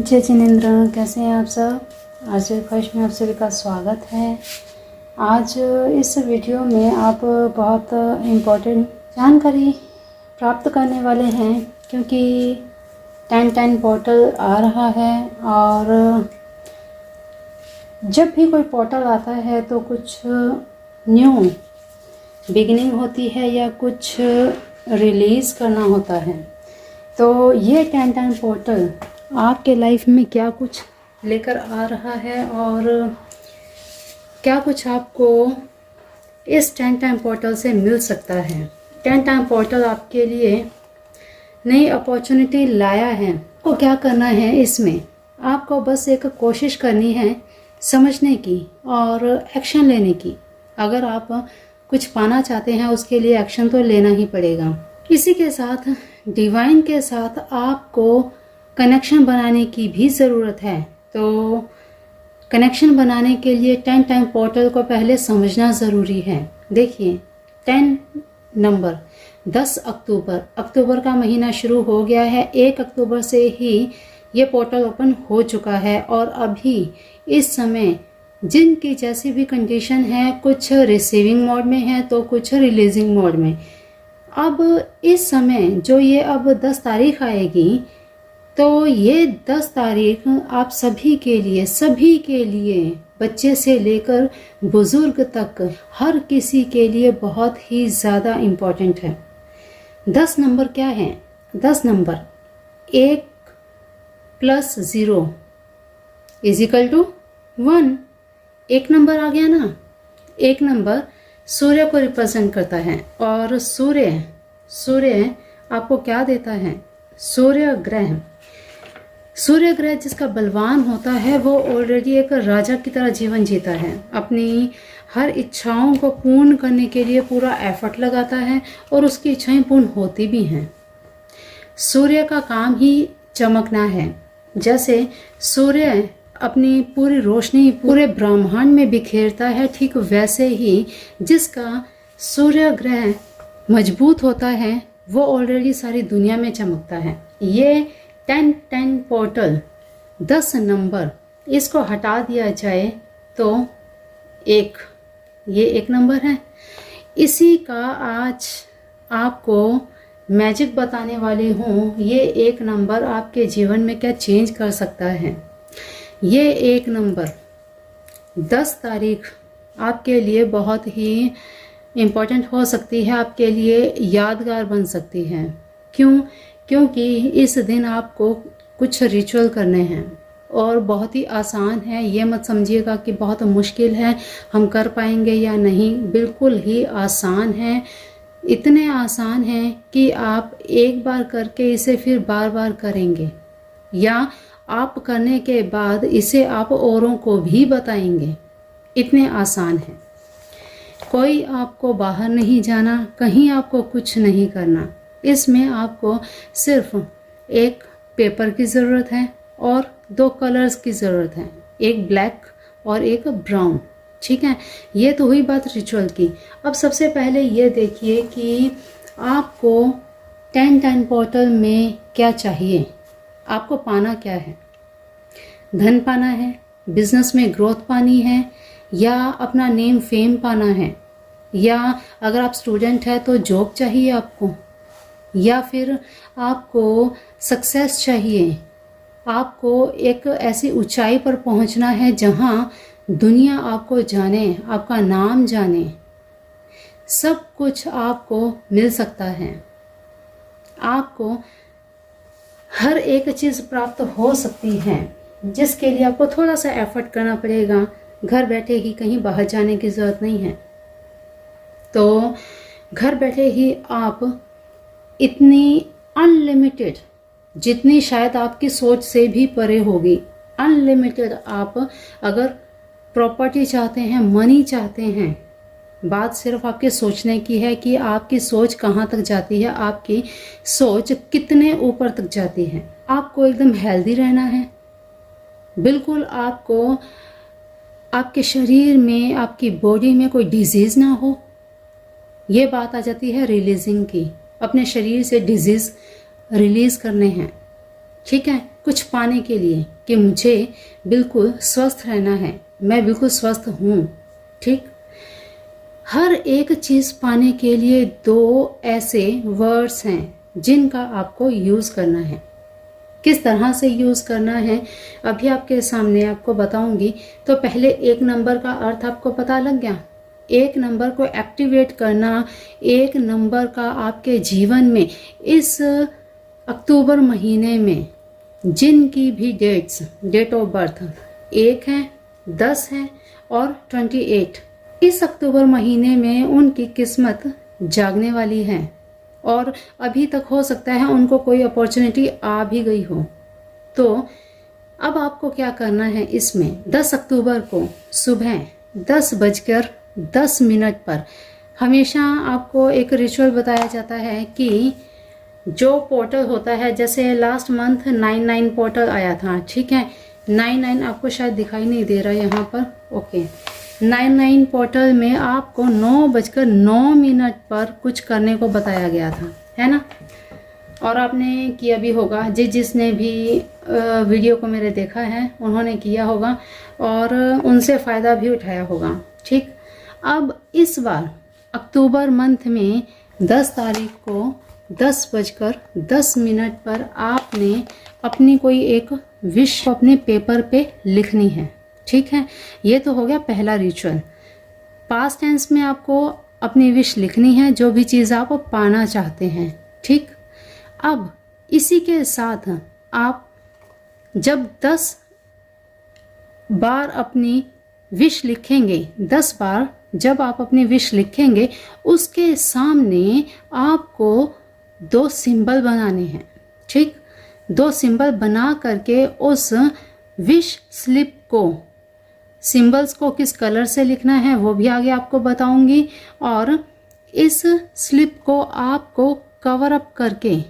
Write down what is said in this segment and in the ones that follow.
जय जिनेंद्र, कैसे हैं आप सब। आज ख्वाहिश में आप सभी का स्वागत है। आज इस वीडियो में आप बहुत इम्पोर्टेंट जानकारी प्राप्त करने वाले हैं, क्योंकि 10-10 पोर्टल आ रहा है और जब भी कोई पोर्टल आता है तो कुछ न्यू बिगिनिंग होती है या कुछ रिलीज़ करना होता है। तो ये 10-10 पोर्टल आपके लाइफ में क्या कुछ लेकर आ रहा है और क्या कुछ आपको इस 10-10 पोर्टल से मिल सकता है। 10-10 पोर्टल आपके लिए नई अपॉर्चुनिटी लाया है। आपको क्या करना है, इसमें आपको बस एक कोशिश करनी है समझने की और एक्शन लेने की। अगर आप कुछ पाना चाहते हैं उसके लिए एक्शन तो लेना ही पड़ेगा। इसी के साथ डिवाइन के साथ आपको कनेक्शन बनाने की भी ज़रूरत है। तो कनेक्शन बनाने के लिए 10-10 पोर्टल को पहले समझना ज़रूरी है। देखिए 10 नंबर 10 अक्टूबर का महीना शुरू हो गया है। 1 अक्टूबर से ही ये पोर्टल ओपन हो चुका है और अभी इस समय जिनकी जैसी भी कंडीशन है, कुछ रिसीविंग मोड में है तो कुछ रिलीजिंग मोड में। अब इस समय जो ये अब 10 तारीख आएगी, तो ये 10 तारीख आप सभी के लिए बच्चे से लेकर बुजुर्ग तक हर किसी के लिए बहुत ही ज़्यादा इम्पोर्टेंट है। 10 नंबर क्या है? 10 नंबर 1 + 0 = 1। एक नंबर आ गया ना। एक नंबर सूर्य को रिप्रेजेंट करता है और सूर्य आपको क्या देता है? सूर्य ग्रह जिसका बलवान होता है वो ऑलरेडी एक राजा की तरह जीवन जीता है। अपनी हर इच्छाओं को पूर्ण करने के लिए पूरा एफर्ट लगाता है और उसकी इच्छाएं पूर्ण होती भी हैं। सूर्य का काम ही चमकना है। जैसे सूर्य अपनी पूरी रोशनी पूरे ब्रह्मांड में बिखेरता है, ठीक वैसे ही जिसका सूर्य ग्रह मजबूत होता है वो ऑलरेडी सारी दुनिया में चमकता है। ये 10-10 पोर्टल 10 नंबर, इसको हटा दिया जाए तो ये एक नंबर है। इसी का आज आपको मैजिक बताने वाली हूँ। ये एक नंबर आपके जीवन में क्या चेंज कर सकता है। ये एक नंबर 10 तारीख आपके लिए बहुत ही इम्पोर्टेंट हो सकती है, आपके लिए यादगार बन सकती है। क्योंकि इस दिन आपको कुछ रिचुअल करने हैं और बहुत ही आसान है। ये मत समझिएगा कि बहुत मुश्किल है, हम कर पाएंगे या नहीं। बिल्कुल ही आसान है। इतने आसान है कि आप एक बार करके इसे फिर बार बार करेंगे या आप करने के बाद इसे आप औरों को भी बताएंगे। इतने आसान है। कोई आपको बाहर नहीं जाना, कहीं आपको कुछ नहीं करना। इसमें आपको सिर्फ एक पेपर की ज़रूरत है और 2 कलर्स की ज़रूरत है, एक ब्लैक और एक ब्राउन। ठीक है, ये तो हुई बात रिचुअल की। अब सबसे पहले ये देखिए कि आपको 10-10 पोर्टल में क्या चाहिए। आपको पाना क्या है? धन पाना है, बिजनेस में ग्रोथ पानी है, या अपना नेम फेम पाना है, या अगर आप स्टूडेंट है तो जॉब चाहिए आपको, या फिर आपको सक्सेस चाहिए। आपको एक ऐसी ऊंचाई पर पहुंचना है जहां दुनिया आपको जाने, आपका नाम जाने। सब कुछ आपको मिल सकता है। आपको हर एक चीज़ प्राप्त हो सकती है, जिसके लिए आपको थोड़ा सा एफर्ट करना पड़ेगा। घर बैठे ही कहीं बाहर जाने की ज़रूरत नहीं है। तो घर बैठे ही आप इतनी अनलिमिटेड, जितनी शायद आपकी सोच से भी परे होगी, अनलिमिटेड आप अगर प्रॉपर्टी चाहते हैं, मनी चाहते हैं, बात सिर्फ आपके सोचने की है कि आपकी सोच कहाँ तक जाती है, आपकी सोच कितने ऊपर तक जाती है। आपको एकदम हेल्दी रहना है। बिल्कुल आपको आपके शरीर में, आपकी बॉडी में कोई डिजीज़ ना हो। ये बात आ जाती है रिलीजिंग की। अपने शरीर से डिजीज़ रिलीज़ करने हैं। ठीक है, कुछ पाने के लिए कि मुझे बिल्कुल स्वस्थ रहना है, मैं बिल्कुल स्वस्थ हूँ। ठीक, हर एक चीज़ पाने के लिए 2 ऐसे वर्ड्स हैं जिनका आपको यूज़ करना है। किस तरह से यूज़ करना है अभी आपके सामने आपको बताऊंगी। तो पहले 1 नंबर का अर्थ आपको पता लग गया। 1 नंबर को एक्टिवेट करना, 1 नंबर का आपके जीवन में इस अक्टूबर महीने में जिनकी भी डेट ऑफ बर्थ 1 है, 10 है और 28, इस अक्टूबर महीने में उनकी किस्मत जागने वाली है और अभी तक हो सकता है उनको कोई अपॉर्चुनिटी आ भी गई हो। तो अब आपको क्या करना है, इसमें 10 अक्टूबर को सुबह 10:10 पर हमेशा आपको एक रिचुअल बताया जाता है कि जो पोर्टल होता है, जैसे लास्ट मंथ 99 पोर्टल आया था, ठीक है, 99 आपको शायद दिखाई नहीं दे रहा है यहाँ पर, ओके, 99 पोर्टल में आपको 9:09 पर कुछ करने को बताया गया था, है ना। और आपने किया भी होगा, जिसने भी वीडियो को मेरे देखा है उन्होंने किया होगा और उनसे फ़ायदा भी उठाया होगा। ठीक, अब इस बार अक्टूबर मंथ में 10 तारीख को 10:10 पर आपने अपनी कोई एक विश अपने पेपर पे लिखनी है। ठीक है, ये तो हो गया पहला रिचुअल। पास्ट टेंस में आपको अपनी विश लिखनी है, जो भी चीज़ आप पाना चाहते हैं। ठीक, अब इसी के साथ आप जब 10 बार अपनी विश लिखेंगे, 10 बार जब आप अपनी विश लिखेंगे, उसके सामने आपको 2 सिंबल बनाने हैं। ठीक, 2 सिंबल बना करके उस विश स्लिप को, सिंबल्स को किस कलर से लिखना है वो भी आगे आपको बताऊंगी, और इस स्लिप को आपको कवर अप करके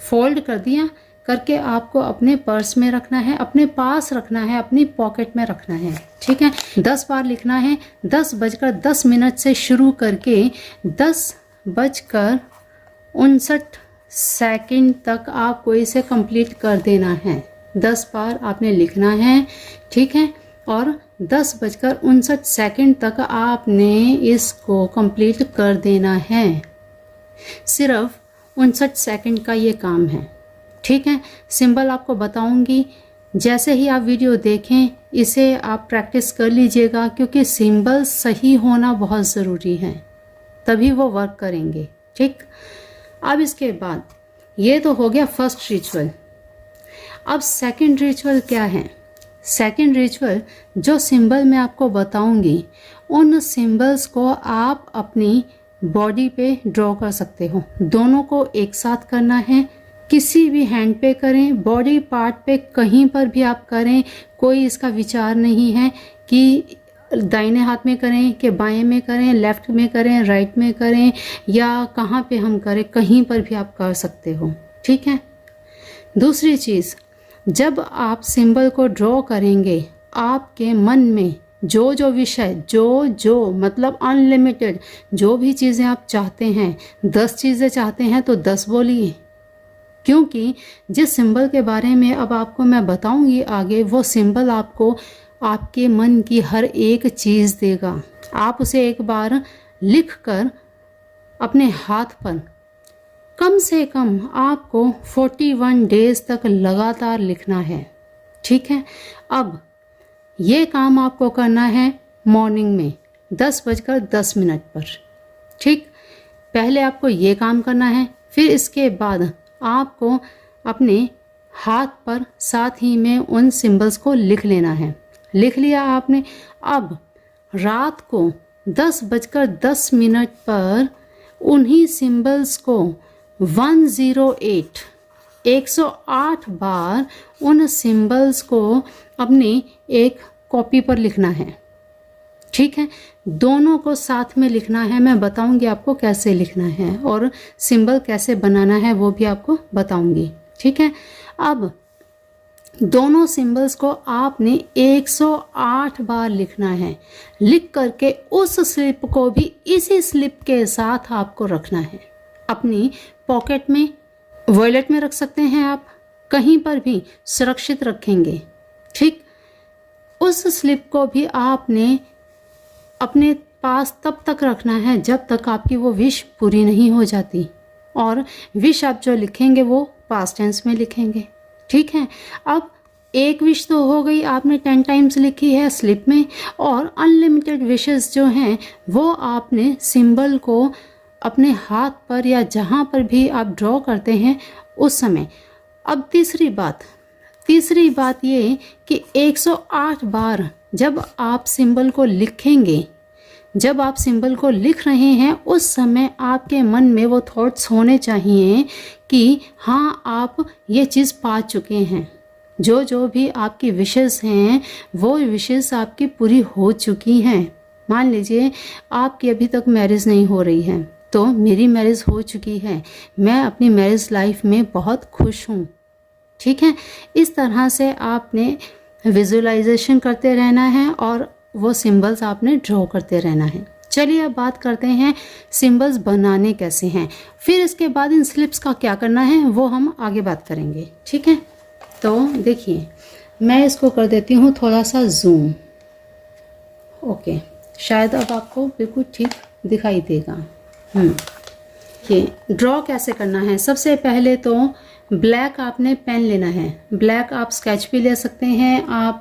फोल्ड कर दिया करके आपको अपने पर्स में रखना है, अपने पास रखना है, अपनी पॉकेट में रखना है। ठीक है, 10 बार लिखना है। 10:10 से शुरू करके 10:59 तक आपको इसे कंप्लीट कर देना है। 10 बार आपने लिखना है, ठीक है, और 10:59 तक आपने इसको कंप्लीट कर देना है। सिर्फ 59 सेकंड का ये काम है। ठीक है, सिंबल आपको बताऊंगी, जैसे ही आप वीडियो देखें इसे आप प्रैक्टिस कर लीजिएगा, क्योंकि सिंबल सही होना बहुत ज़रूरी है, तभी वो वर्क करेंगे। ठीक, अब इसके बाद ये तो हो गया फर्स्ट रिचुअल। अब सेकंड रिचुअल क्या है? सेकंड रिचुअल जो सिंबल मैं आपको बताऊंगी, उन सिंबल्स को आप अपनी बॉडी पे ड्रॉ कर सकते हो। दोनों को एक साथ करना है, किसी भी हैंड पे करें, बॉडी पार्ट पे कहीं पर भी आप करें, कोई इसका विचार नहीं है कि दाहिने हाथ में करें कि बाएं में करें, लेफ्ट में करें, राइट में करें या कहाँ पे हम करें, कहीं पर भी आप कर सकते हो। ठीक है, दूसरी चीज़, जब आप सिंबल को ड्रॉ करेंगे, आपके मन में जो जो विषय, जो मतलब अनलिमिटेड जो भी चीज़ें आप चाहते हैं, 10 चीज़ें चाहते हैं तो 10 बोलिए, क्योंकि जिस सिंबल के बारे में अब आपको मैं बताऊंगी आगे, वो सिंबल आपको आपके मन की हर एक चीज़ देगा। आप उसे एक बार लिख कर अपने हाथ पर कम से कम आपको 41 डेज तक लगातार लिखना है। ठीक है, अब ये काम आपको करना है मॉर्निंग में 10:10 पर। ठीक, पहले आपको ये काम करना है, फिर इसके बाद आपको अपने हाथ पर साथ ही में उन सिंबल्स को लिख लेना है। लिख लिया आपने, अब रात को 10:10 पर उन्हीं सिंबल्स को 108 बार उन सिंबल्स को अपनी एक कॉपी पर लिखना है। ठीक है, दोनों को साथ में लिखना है। मैं बताऊंगी आपको कैसे लिखना है और सिंबल कैसे बनाना है वो भी आपको बताऊंगी। ठीक है, अब दोनों सिंबल्स को आपने 108 बार लिखना है। लिख करके उस स्लिप को भी इसी स्लिप के साथ आपको रखना है अपनी पॉकेट में, वॉलेट में रख सकते हैं आप, कहीं पर भी सुरक्षित रखेंगे। ठीक, उस स्लिप को भी आपने अपने पास तब तक रखना है जब तक आपकी वो विश पूरी नहीं हो जाती, और विश आप जो लिखेंगे वो पास्ट टेंस में लिखेंगे। ठीक है, अब एक विश तो हो गई, आपने 10 टाइम्स लिखी है स्लिप में, और अनलिमिटेड विशेस जो हैं वो आपने सिंबल को अपने हाथ पर या जहाँ पर भी आप ड्रॉ करते हैं उस समय। अब तीसरी बात ये कि 108 बार जब आप सिंबल को लिखेंगे, जब आप सिंबल को लिख रहे हैं उस समय आपके मन में वो थॉट्स होने चाहिए कि हाँ, आप ये चीज़ पा चुके हैं। जो भी आपकी विशेस हैं वो विशेस आपकी पूरी हो चुकी हैं। मान लीजिए आपकी अभी तक मैरिज नहीं हो रही है, तो मेरी मैरिज हो चुकी है, मैं अपनी मैरिज लाइफ में बहुत खुश हूँ। ठीक है, इस तरह से आपने विजुअलाइजेशन करते रहना है और वो सिंबल्स आपने ड्रॉ करते रहना है। चलिए अब बात करते हैं सिंबल्स बनाने कैसे हैं, फिर इसके बाद इन स्लिप्स का क्या करना है वो हम आगे बात करेंगे। ठीक है, तो देखिए मैं इसको कर देती हूँ थोड़ा सा जूम। ओके, शायद अब आपको बिल्कुल ठीक दिखाई देगा। ये ड्रॉ कैसे करना है, सबसे पहले तो ब्लैक आपने पेन लेना है। ब्लैक आप स्केच भी ले सकते हैं, आप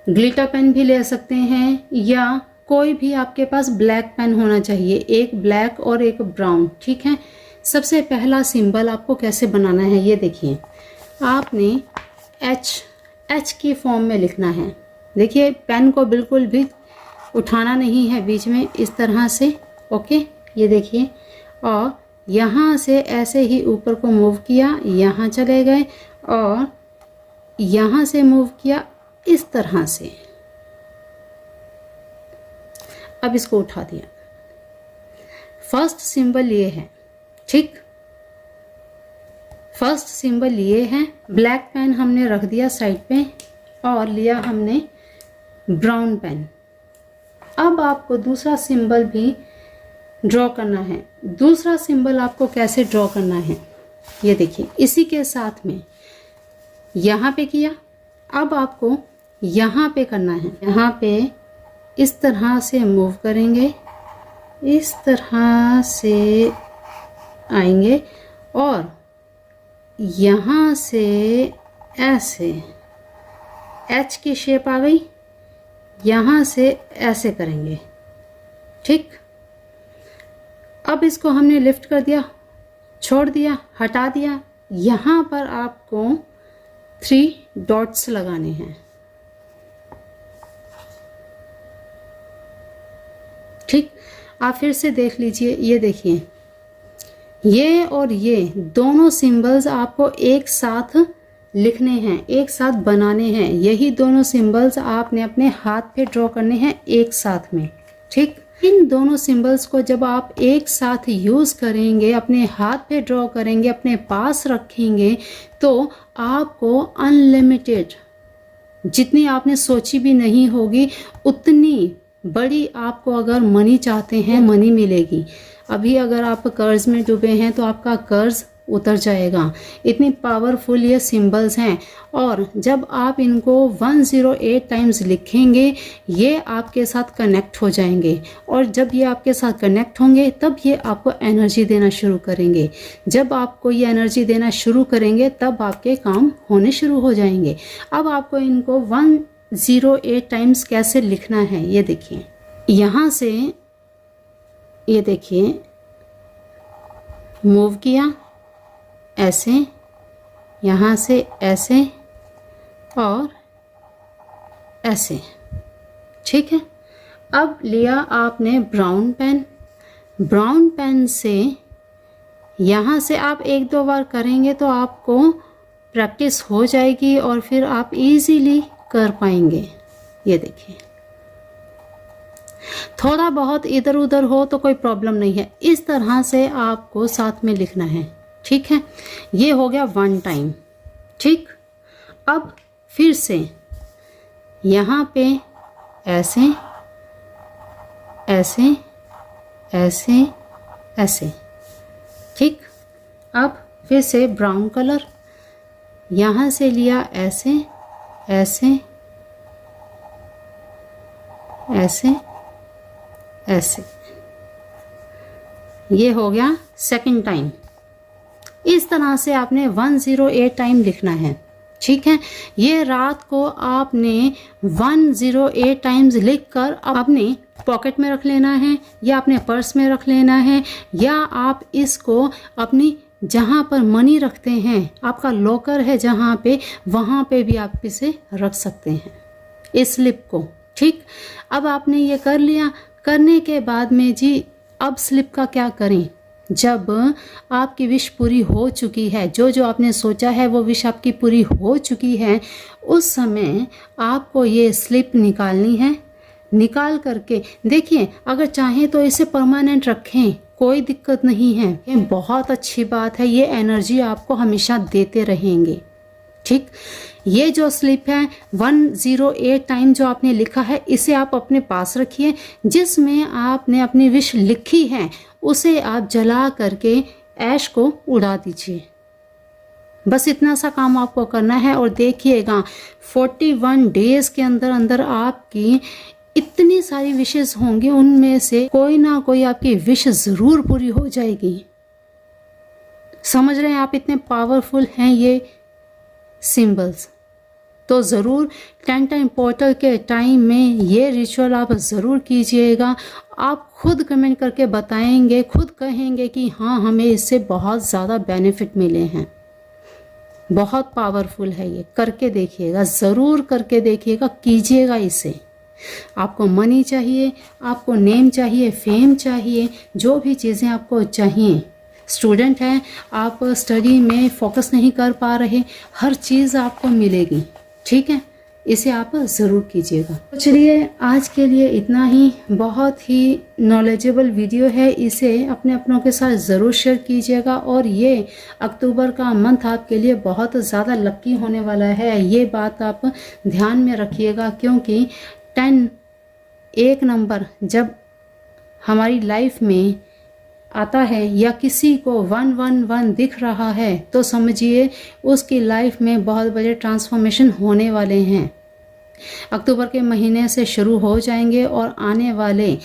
ग्लिटर पेन भी ले सकते हैं, या कोई भी आपके पास ब्लैक पेन होना चाहिए, एक ब्लैक और एक ब्राउन। ठीक है, सबसे पहला सिंबल आपको कैसे बनाना है ये देखिए। आपने एच की फॉर्म में लिखना है। देखिए पेन को बिल्कुल भी उठाना नहीं है बीच में, इस तरह से। ओके, ये देखिए, और यहाँ से ऐसे ही ऊपर को मूव किया, यहाँ चले गए, और यहाँ से मूव किया इस तरह से। अब इसको उठा दिया। फर्स्ट सिंबल ये है। ठीक, फर्स्ट सिंबल ये है। ब्लैक पेन हमने रख दिया साइड पे और लिया हमने ब्राउन पेन। अब आपको दूसरा सिंबल भी ड्रॉ करना है। दूसरा सिंबल आपको कैसे ड्रॉ करना है ये देखिए, इसी के साथ में यहाँ पे किया, अब आपको यहाँ पे करना है। यहाँ पे इस तरह से मूव करेंगे, इस तरह से आएंगे, और यहाँ से ऐसे एच की शेप आ गई, यहाँ से ऐसे करेंगे। ठीक, अब इसको हमने लिफ्ट कर दिया, छोड़ दिया, हटा दिया। यहाँ पर आपको 3 डॉट्स लगाने हैं। ठीक, आप फिर से देख लीजिए, ये देखिए, ये और ये दोनों सिंबल्स आपको एक साथ लिखने हैं, एक साथ बनाने हैं। यही दोनों सिंबल्स आपने अपने हाथ पे ड्रॉ करने हैं एक साथ में। ठीक, इन दोनों सिंबल्स को जब आप एक साथ यूज करेंगे, अपने हाथ पे ड्रॉ करेंगे, अपने पास रखेंगे, तो आपको अनलिमिटेड, जितनी आपने सोची भी नहीं होगी उतनी बड़ी आपको अगर मनी चाहते हैं मनी मिलेगी। अभी अगर आप कर्ज में डूबे हैं तो आपका कर्ज उतर जाएगा। इतनी पावरफुल ये सिंबल्स हैं, और जब आप इनको 108 टाइम्स लिखेंगे ये आपके साथ कनेक्ट हो जाएंगे, और जब ये आपके साथ कनेक्ट होंगे तब ये आपको एनर्जी देना शुरू करेंगे। जब आपको ये एनर्जी देना शुरू करेंगे तब आपके काम होने शुरू हो जाएंगे। अब आपको इनको 108 टाइम्स कैसे लिखना है ये देखिए। यहाँ से ये देखिए, मूव किया ऐसे, यहाँ से ऐसे और ऐसे। ठीक है, अब लिया आपने ब्राउन पेन। ब्राउन पेन से यहाँ से आप 1-2 बार करेंगे तो आपको प्रैक्टिस हो जाएगी और फिर आप इजीली कर पाएंगे। ये देखिए, थोड़ा बहुत इधर उधर हो तो कोई प्रॉब्लम नहीं है, इस तरह से आपको साथ में लिखना है। ठीक है, ये हो गया 1 टाइम। ठीक, अब फिर से यहाँ पे ऐसे ऐसे ऐसे ऐसे। ठीक, अब फिर से ब्राउन कलर, यहाँ से लिया ऐसे ऐसे ऐसे ऐसे, ये हो गया सेकंड टाइम। इस तरह से आपने 108 टाइम लिखना है, ठीक है। ये रात को आपने 108 टाइम्स लिखकर अपने पॉकेट में रख लेना है या अपने पर्स में रख लेना है, या आप इसको अपनी जहाँ पर मनी रखते हैं, आपका लॉकर है जहाँ पे, वहाँ पे भी आप इसे रख सकते हैं इस स्लिप को, ठीक। अब आपने ये कर लिया। करने के बाद में जी अब स्लिप का क्या करें? जब आपकी विश पूरी हो चुकी है, जो जो आपने सोचा है वो विश आपकी पूरी हो चुकी है, उस समय आपको ये स्लिप निकालनी है। निकाल करके देखिए, अगर चाहें तो इसे परमानेंट रखें, कोई दिक्कत नहीं है, ये बहुत अच्छी बात है, ये एनर्जी आपको हमेशा देते रहेंगे, ठीक। ये जो स्लिप है 108 टाइम जो आपने लिखा है, इसे आप अपने पास रखिए। जिसमें आपने अपनी विश लिखी है उसे आप जला करके ऐश को उड़ा दीजिए। बस इतना सा काम आपको करना है और देखिएगा 41 डेज के अंदर अंदर आपकी इतनी सारी विशेष होंगी, उनमें से कोई ना कोई आपकी विश ज़रूर पूरी हो जाएगी। समझ रहे हैं आप, इतने पावरफुल हैं ये सिंबल्स। तो ज़रूर 10 टाइम पोर्टल के टाइम में ये रिचुअल आप ज़रूर कीजिएगा। आप खुद कमेंट करके बताएंगे, खुद कहेंगे कि हाँ हमें इससे बहुत ज़्यादा बेनिफिट मिले हैं। बहुत पावरफुल है ये, करके देखिएगा, ज़रूर करके देखिएगा, कीजिएगा इसे। आपको मनी चाहिए, आपको नेम चाहिए, फेम चाहिए, जो भी चीज़ें आपको चाहिए। स्टूडेंट हैं आप, स्टडी में फोकस नहीं कर पा रहे, हर चीज़ आपको मिलेगी, ठीक है। इसे आप ज़रूर कीजिएगा। तो चलिए आज के लिए इतना ही। बहुत ही नॉलेजेबल वीडियो है, इसे अपने अपनों के साथ ज़रूर शेयर कीजिएगा। और ये अक्टूबर का मंथ आपके लिए बहुत ज़्यादा लकी होने वाला है, ये बात आप ध्यान में रखिएगा। क्योंकि 10 एक नंबर जब हमारी लाइफ में आता है या किसी को 111 दिख रहा है, तो समझिए उसकी लाइफ में बहुत बड़े ट्रांसफॉर्मेशन होने वाले हैं। अक्टूबर के महीने से शुरू हो जाएंगे और आने वाले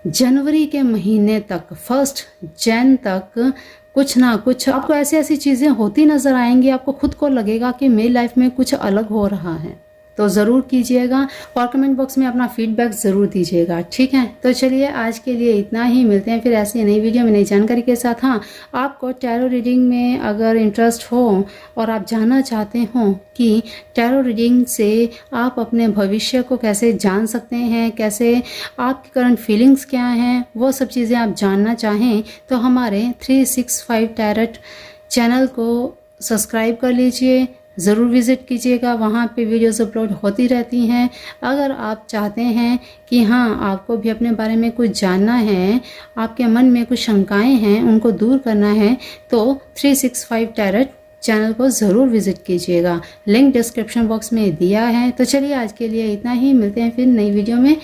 जनवरी के महीने तक, 1 जनवरी तक कुछ ना कुछ आपको ऐसी ऐसी चीज़ें होती नज़र आएंगी। आपको खुद को लगेगा कि मेरी लाइफ में कुछ अलग हो रहा है। तो ज़रूर कीजिएगा और कमेंट बॉक्स में अपना फीडबैक ज़रूर दीजिएगा, ठीक है। तो चलिए आज के लिए इतना ही। मिलते हैं फिर ऐसी नई वीडियो में नई जानकारी के साथ। हाँ, आपको टैरो रीडिंग में अगर इंटरेस्ट हो और आप जानना चाहते हो कि टैरो रीडिंग से आप अपने भविष्य को कैसे जान सकते हैं, कैसे आपकी करंट फीलिंग्स क्या हैं, वो सब चीज़ें आप जानना चाहें तो हमारे 365 टैरोट चैनल को सब्सक्राइब कर लीजिए, ज़रूर विज़िट कीजिएगा। वहाँ पे वीडियोस अपलोड होती रहती हैं। अगर आप चाहते हैं कि हाँ आपको भी अपने बारे में कुछ जानना है, आपके मन में कुछ शंकाएं हैं, उनको दूर करना है, तो 365 टैरोट चैनल को ज़रूर विज़िट कीजिएगा। लिंक डिस्क्रिप्शन बॉक्स में दिया है। तो चलिए आज के लिए इतना ही। मिलते हैं फिर नई वीडियो में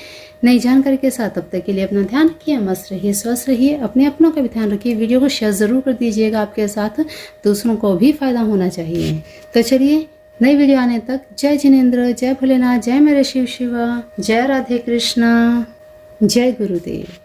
नई जानकारी के साथ। तब तक के लिए अपना ध्यान रखिए, मस्त रहिए, स्वस्थ रहिए, अपने अपनों का भी ध्यान रखिए। वीडियो को शेयर ज़रूर कर दीजिएगा, आपके साथ दूसरों को भी फ़ायदा होना चाहिए। तो चलिए नई वीडियो आने तक जय जिनेंद्र, जय भोलेनाथ, जय मेरे शिव शिवा, जय राधे कृष्णा, जय गुरुदेव।